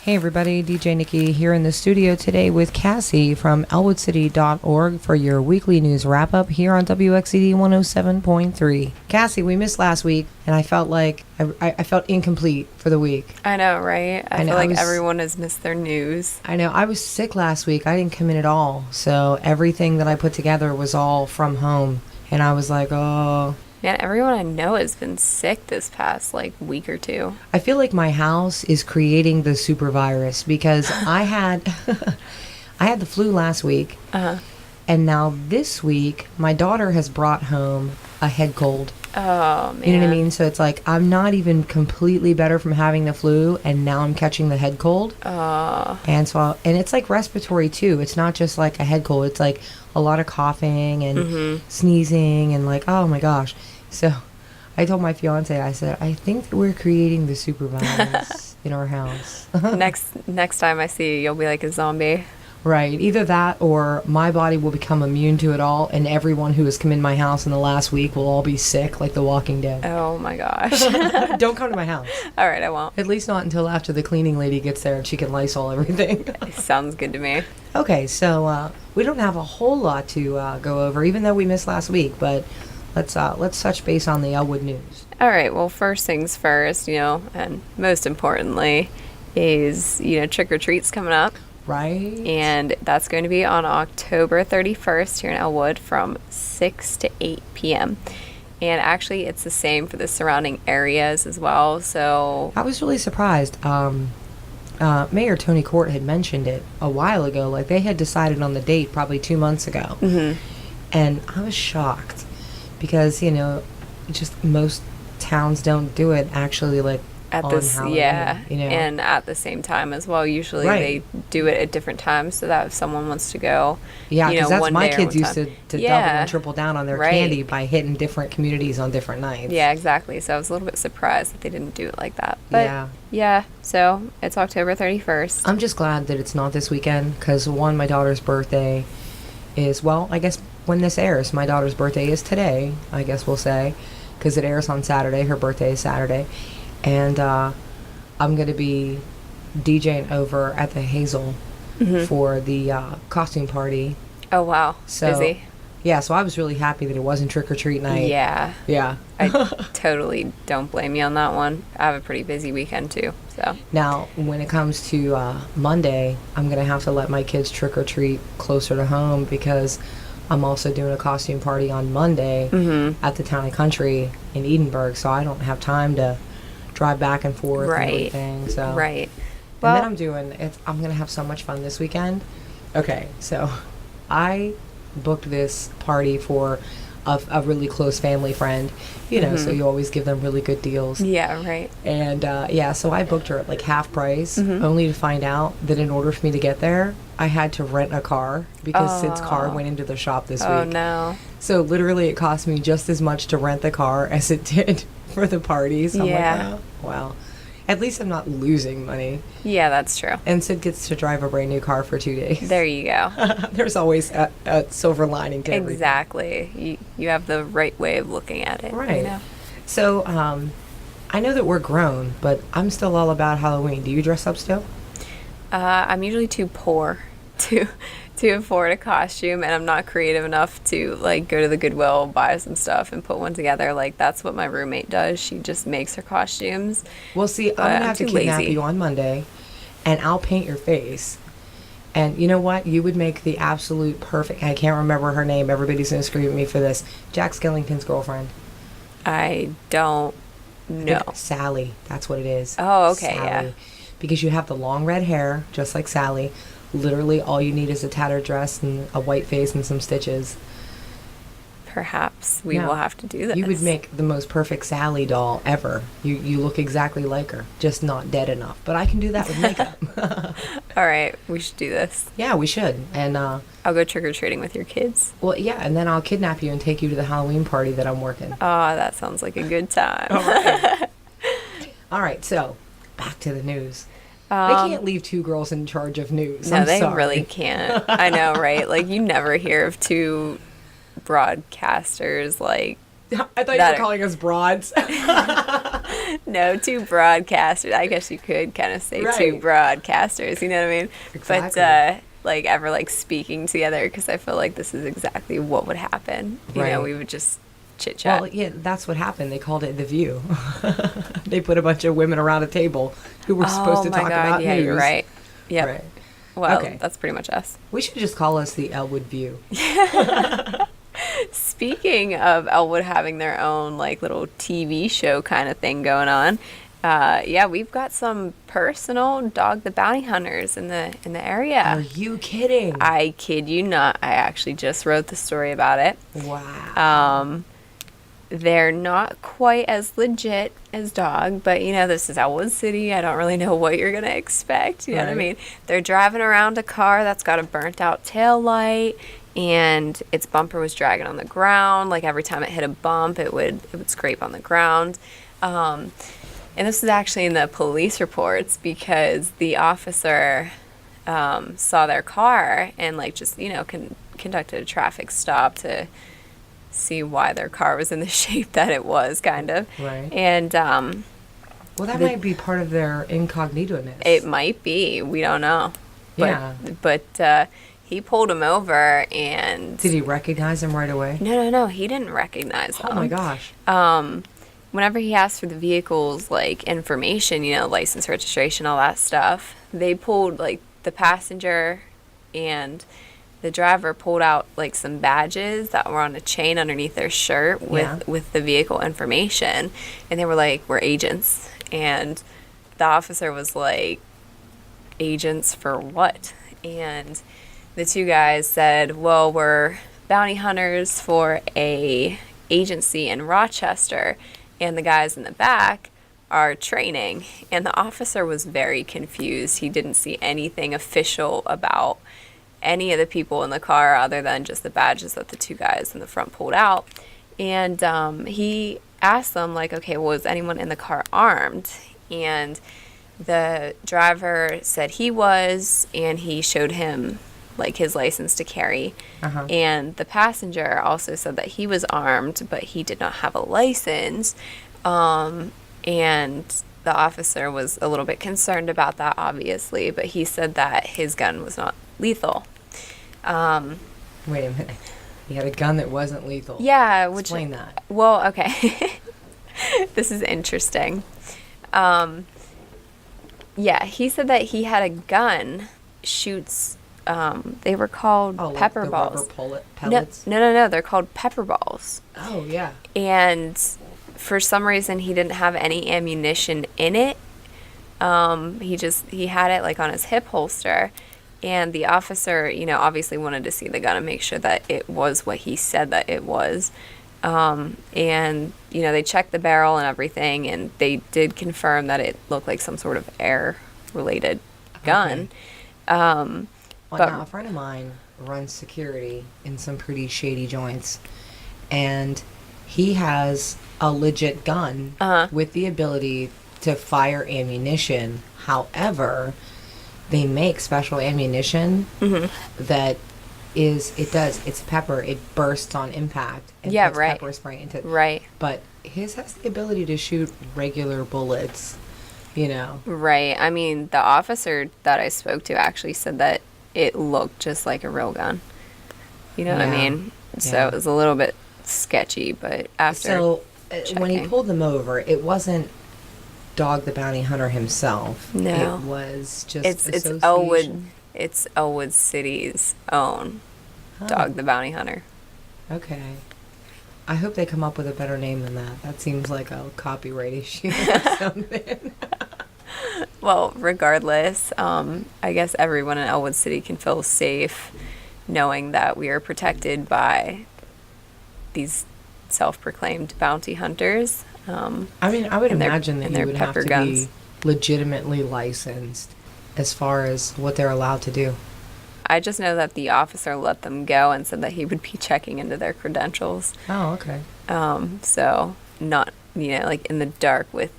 Hey everybody, DJ Nikki here in the studio today with Cassie from elwoodcity.org for your weekly news wrap-up here on WXCD 107.3. Cassie, we missed last week, and I felt like I felt incomplete for the week. I know, right? I feel like everyone has missed their news. I know. I was sick last week. I didn't come in at all, so everything that I put together was all from home, and I was like, oh... Man, everyone I know has been sick this past, week or two. I feel like my house is creating the super virus because I had the flu last week. Uh-huh. And now this week, my daughter has brought home a head cold. Oh, man. You know what I mean? So it's like I'm not even completely better from having the flu, and now I'm catching the head cold. Oh. And and it's like respiratory too. It's not just like a head cold. It's like a lot of coughing and sneezing and oh my gosh. So I told my fiance, I said, I think that we're creating the super virus in our house. Next time I see you, you'll be like a zombie. Right. Either that or my body will become immune to it all, and everyone who has come in my house in the last week will all be sick like The Walking Dead. Oh, my gosh. Don't come to my house. All right, I won't. At least not until after the cleaning lady gets there and she can Lysol everything. Sounds good to me. Okay, so we don't have a whole lot to go over, even though we missed last week, but let's touch base on the Elwood news. All right, well, first things first, and most importantly is, Trick or Treat's coming up. Right. And that's going to be on October 31st here in Elwood from 6 to 8 p.m. And actually, it's the same for the surrounding areas as well. So I was really surprised. Mayor Tony Court had mentioned it a while ago. Like, they had decided on the date probably 2 months ago. Mm-hmm. And I was shocked because, just most towns don't do it actually, at on this, Halloween, yeah, and at the same time as well. Usually they do it at different times so that if someone wants to go, yeah, because that's one my day or kids one used time. to double and triple down on their candy by hitting different communities on different nights. Yeah, exactly. So I was a little bit surprised that they didn't do it like that. But yeah, so it's October 31st. I'm just glad that it's not this weekend because my daughter's birthday is, well, I guess when this airs, my daughter's birthday is today, I guess we'll say, because it airs on Saturday. Her birthday is Saturday. And I'm going to be DJing over at the Hazel for the costume party. Oh, wow. So, busy. Yeah, so I was really happy that it wasn't trick-or-treat night. Yeah. Yeah. I totally don't blame you on that one. I have a pretty busy weekend, too. So now, when it comes to Monday, I'm going to have to let my kids trick-or-treat closer to home because I'm also doing a costume party on Monday at the Town and Country in Edinburgh, so I don't have time to drive back and forth and everything. So right. Well, and then I'm gonna have so much fun this weekend. Okay, so I booked this party for a really close family friend, so you always give them really good deals. Yeah, right. And so I booked her at half price, only to find out that in order for me to get there, I had to rent a car because Sid's car went into the shop this week. Oh, no. So literally it cost me just as much to rent the car as it did for the party. So I'm like, oh, well, at least I'm not losing money. Yeah, that's true. And Sid gets to drive a brand new car for 2 days. There you go. There's always a silver lining to everything. Exactly. You have the right way of looking at it. Right. So I know that we're grown, but I'm still all about Halloween. Do you dress up still? I'm usually too poor to afford a costume, and I'm not creative enough to go to the Goodwill, buy some stuff, and put one together. That's what my roommate does. She just makes her costumes. Well, see, I'm gonna have to kidnap you on Monday, and I'll paint your face. And you know what? You would make the absolute perfect. I can't remember her name. Everybody's gonna scream at me for this. Jack Skellington's girlfriend. I don't know. Sally. That's what it is. Oh, okay, Sally. yeah. Because you have the long red hair, just like Sally. Literally, all you need is a tattered dress and a white face and some stitches. Perhaps we will have to do this. You would make the most perfect Sally doll ever. You look exactly like her, just not dead enough. But I can do that with makeup. All right, we should do this. Yeah, we should. And I'll go trick-or-treating with your kids. Well, yeah, and then I'll kidnap you and take you to the Halloween party that I'm working. Oh, that sounds like a good time. All right. All right, so back to the news. They can't leave two girls in charge of news. No, I'm they sorry. really can't. I know, right? You never hear of two broadcasters I thought you were calling us broads. No, two broadcasters. I guess you could kind of say two Right. broadcasters. You know what I mean? Exactly. But like ever like speaking together, because I feel like this is exactly what would happen. You know, Right. we would just chit chat. Well, yeah, that's what happened. They called it The View. They put a bunch of women around a table who were supposed to talk about yeah, news. you're right. Yeah. Right. Well, Okay. that's pretty much us. We should just call us the Elwood View. Speaking of Elwood having their own like little TV show kind of thing going on, yeah, we've got some personal Dog the Bounty Hunters in the Are area. you kidding? I kid you not. I actually just wrote the story about it. Wow. They're not quite as legit as Dog, but you know, this is Elwood City. I don't really know what you're gonna expect. You know what I Right. mean? They're driving around a car that's got a burnt out tail light, and its bumper was dragging on the ground. Like every time it hit a bump, it would scrape on the ground. And this is actually in the police reports because the officer saw their car and like just conducted a traffic stop to see why their car was in the shape that it was, kind of. Right. And Well, that might be part of their incognito-ness. it might be. We don't know. But, Yeah. But he pulled him over and... Did he recognize him right away? No. He didn't recognize Oh them. my gosh. Whenever he asked for the vehicle's, like, information, license, registration, all that stuff, they pulled, like, the passenger and the driver pulled out, like, some badges that were on a chain underneath their shirt with the vehicle information. And they were like, we're agents. And the officer was like, agents for what? And the two guys said, well, we're bounty hunters for a agency in Rochester, and the guys in the back are training. And the officer was very confused. He didn't see anything official about any of the people in the car other than just the badges that the two guys in the front pulled out. And he asked them, like, okay, well, was anyone in the car armed? And the driver said he was, and he showed him like his license to carry. Uh-huh. And the passenger also said that he was armed, but he did not have a license. And the officer was a little bit concerned about that, obviously, but he said that his gun was not lethal. Wait a minute. He had a gun that wasn't lethal. Yeah, Explain that. Well, okay. This is interesting. Yeah, he said that he had a gun, shoots, they were called Oh, pepper like the balls. rubber pellets? No, they're called pepper balls. Oh, yeah. And for some reason, he didn't have any ammunition in it. He had it like on his hip holster. And the officer, obviously wanted to see the gun and make sure that it was what he said that it was. And, they checked the barrel and everything, and they did confirm that it looked like some sort of air-related gun. Well, But- now, a friend of mine runs security in some pretty shady joints, and he has a legit gun with the ability to fire ammunition. However, they make special ammunition that it's pepper. It bursts on impact and Yeah, puts right. pepper spray into it. Right. But his has the ability to shoot regular bullets, Right. I mean, the officer that I spoke to actually said that it looked just like a real gun. You know what I Yeah. mean? So Yeah. it was a little bit sketchy, but after... So when he checking. pulled them over, it wasn't Dog the Bounty Hunter himself. No. It was just It's association. Elwood. It's Elwood City's own Oh, Dog the Bounty Hunter. Okay. I hope they come up with a better name than that. That seems like a copyright issue or something. Well, regardless, I guess everyone in Elwood City can feel safe knowing that we are protected by these self-proclaimed bounty hunters. I mean, I would And their- imagine that and you their would have pepper to guns. be legitimately licensed as far as what they're allowed to do. I just know that the officer let them go and said that he would be checking into their credentials. Oh, okay. So not, like in the dark with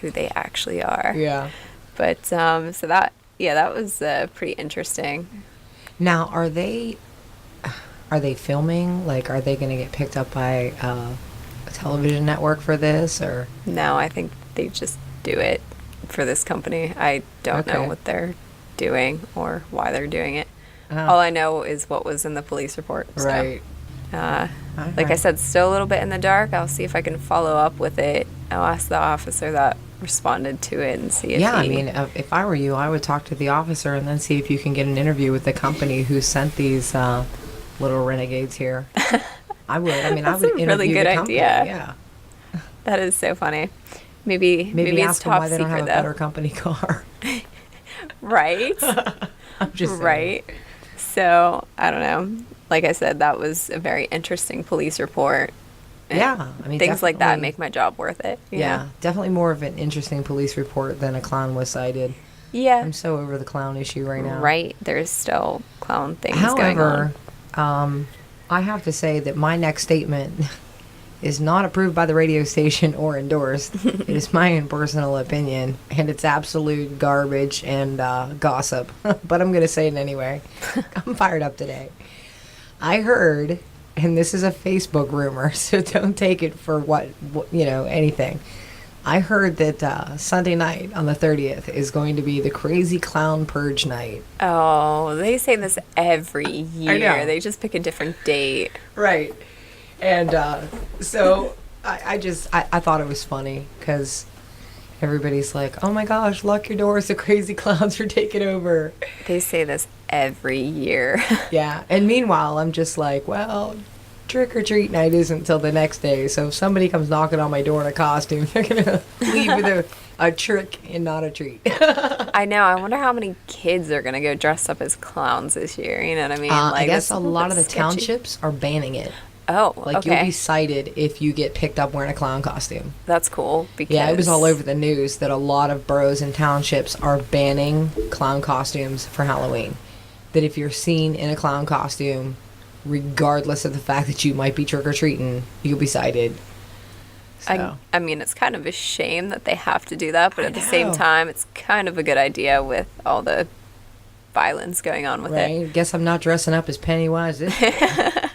who they actually are. Yeah. But so that was pretty interesting. Now, are they filming? Like, are they going to get picked up by a television network for this, or? No, I think they just do it for this company. I don't know Okay. what they're doing or why they're doing it. Oh. All I know is what was in the police report. So, Right. like I said, still a little bit in the dark. I'll see if I can follow up with it. I'll ask the officer that responded to it and see if Yeah, I he... mean, if I were you, I would talk to the officer and then see if you can get an interview with the company who sent these little renegades here. I would. I mean, I That's would a really interview good the company. idea. Yeah. That is so funny. Maybe Maybe it's ask them top why they don't have secret a better though. company car. Right? I'm just saying. Right. So, I don't know. Like I said, that was a very interesting police report. And Yeah, I mean, things like that definitely- make my job worth it. you Yeah, know? definitely more of an interesting police report than a clown was cited. Yeah. I'm so over the clown issue right now. Right. There's still clown things going However, on. I have to say that my next statement is not approved by the radio station or endorsed. It is my own personal opinion, and it's absolute garbage and gossip. But I'm going to say it anyway. I'm fired up today. I heard, and this is a Facebook rumor, so don't take it for what anything. I heard that Sunday night on the 30th is going to be the Crazy Clown Purge night. Oh, they say this every year. know. They just pick a different date. Right. And so I thought it was funny because everybody's like, oh my gosh, lock your doors, the crazy clowns are taking over. They say this every year. Yeah. And meanwhile, I'm just like, well, trick or treat night isn't till the next day. So if somebody comes knocking on my door in a costume, they're going to leave with a trick and not a treat. I know. I wonder how many kids are going to go dressed up as clowns this year. You know what I mean? I guess that's a little lot bit of the sketchy. townships are banning it. Oh, Like, you'll okay. be cited if you get picked up wearing a clown costume. That's cool. Because Yeah, it was all over the news that a lot of boroughs and townships are banning clown costumes for Halloween. That if you're seen in a clown costume, regardless of the fact that you might be trick-or-treating, you'll be cited. So, I mean, it's kind of a shame that they have to do that, but I at the same know. time, it's kind of a good idea with all the violence going on with it. right? Guess I'm not dressing up as Pennywise this year.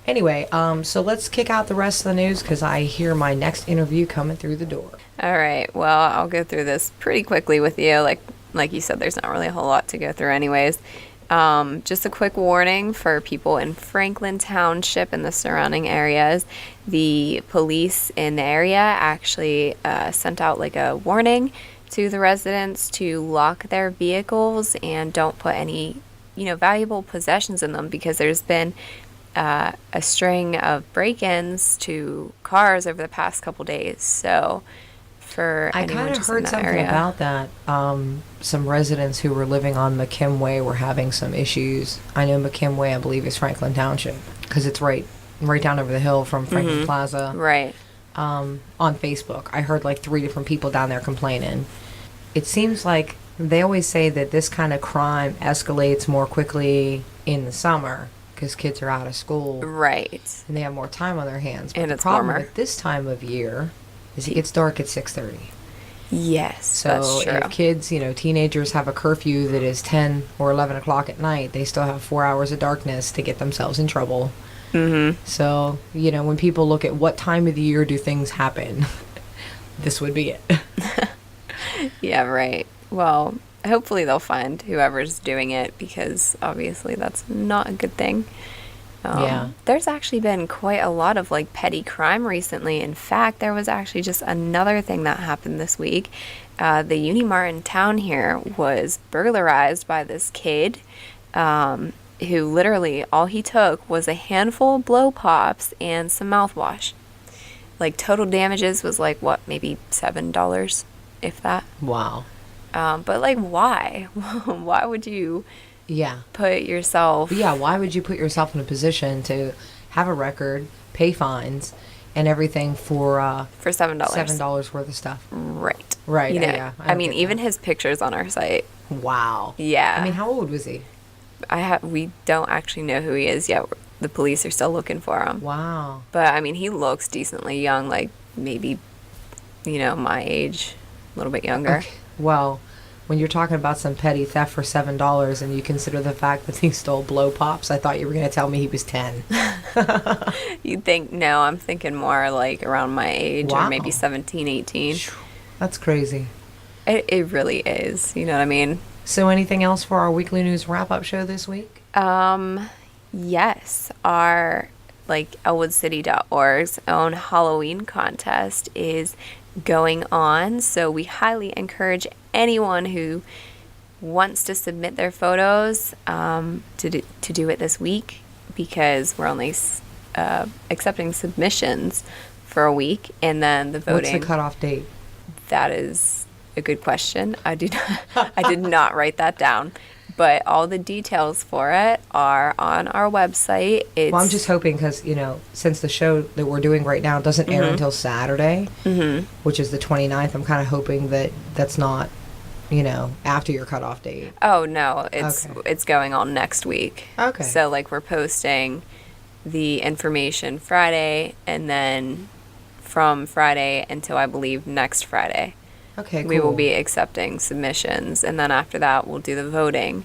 Anyway, so let's kick out the rest of the news because I hear my next interview coming through the door. All right. Well, I'll go through this pretty quickly with you. Like you said, there's not really a whole lot to go through anyways. Just a quick warning for people in Franklin Township and the surrounding areas. The police in the area actually sent out like a warning to the residents to lock their vehicles and don't put any, valuable possessions in them because there's been a string of break-ins to cars over the past couple days. So for I anyone kind of just in heard that something area. about that. Some residents who were living on McKim Way were having some issues. I know McKim Way, I believe, is Franklin Township because it's right down over the hill from Franklin Plaza. Right. On Facebook, I heard like 3 different people down there complaining. It seems like they always say that this kind of crime escalates more quickly in the summer because kids are out of school Right. and they have more time on their hands. But And the it's problem warmer. with this time of year is it gets dark at 6:30. Yes, So that's true. if kids, teenagers have a curfew that is 10 or 11 o'clock at night, they still have 4 hours of darkness to get themselves in trouble. Mm-hmm. So, when people look at what time of the year do things happen, this would be it. Yeah, right. Well, hopefully they'll find whoever's doing it because obviously that's not a good thing. Yeah. There's actually been quite a lot of like petty crime recently. In fact, there was actually just another thing that happened this week. The Unimart in town here was burglarized by this kid who literally all he took was a handful of blow pops and some mouthwash. Like total damages was like what, maybe $7, if that. Wow. But like, why? Why would you Yeah. put yourself? But yeah, why would you put yourself in a position to have a record, pay fines, and everything for $7. $7 worth of stuff? Right. Right, You know, yeah, I I don't mean, get even that. his pictures on our site. Wow. Yeah. I mean, how old was he? We don't actually know who he is yet. The police are still looking for him. Wow. But I mean, he looks decently young, like maybe, my age, a little bit younger. Okay. Well, when you're talking about some petty theft for $7 and you consider the fact that he stole blow pops, I thought you were going to tell me he was 10. You'd think, no, I'm thinking more like around my age Wow. or maybe 17, 18. That's crazy. It really is. You know what I mean? So anything else for our weekly news wrap-up show this week? Yes, our elwoodcity.org's own Halloween contest is going on. So we highly encourage anyone who wants to submit their photos to do it this week, because we're only accepting submissions for a week, and then the voting. What's the cutoff date? That is a good question. I did not write that down, but all the details for it are on our website. Well, I'm just hoping because, since the show that we're doing right now doesn't air until Saturday, which is the 29th, I'm kind of hoping that that's not, after your cutoff date. Oh, no, it's going on next week. Okay. So, we're posting the information Friday, and then from Friday until I believe next Friday. Okay, cool. We will be accepting submissions, and then after that, we'll do the voting.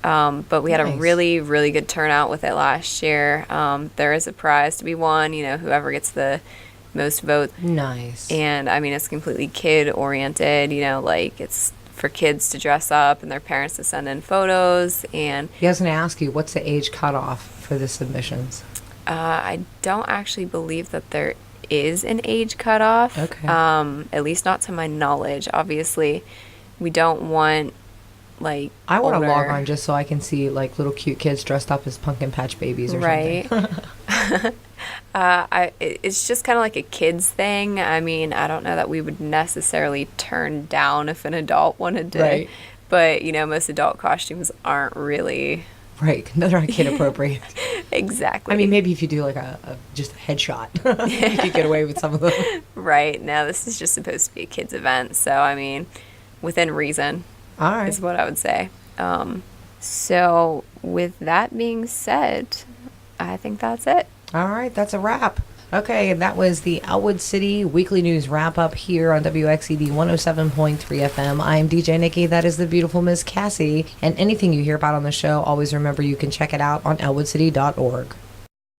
But we had a Nice. really, really good turnout with it last year. There is a prize to be won, whoever gets the most votes. Nice. And, it's completely kid-oriented, it's for kids to dress up and their parents to send in photos. And He was going to ask you, what's the age cutoff for the submissions? I don't actually believe that there is an age cutoff. Okay. At least not to my knowledge. Obviously, we don't want I want to older- log on just so I can see little cute kids dressed up as pumpkin patch babies or right. something. It's just kind of like a kids thing. I don't know that we would necessarily turn down if an adult wanted to. Right. But most adult costumes aren't really Right. They're not kid appropriate. exactly. Maybe if you do just a headshot, you could get away with some of them. Right. No, this is just supposed to be a kids event. So, within reason All right. is what I would say. So with that being said, I think that's it. All right, that's a wrap. Okay, and that was the Elwood City Weekly News Wrap-Up here on WXED 107.3 FM. I am DJ Nikki. That is the beautiful Miss Cassie. And anything you hear about on the show, always remember you can check it out on elwoodcity.org.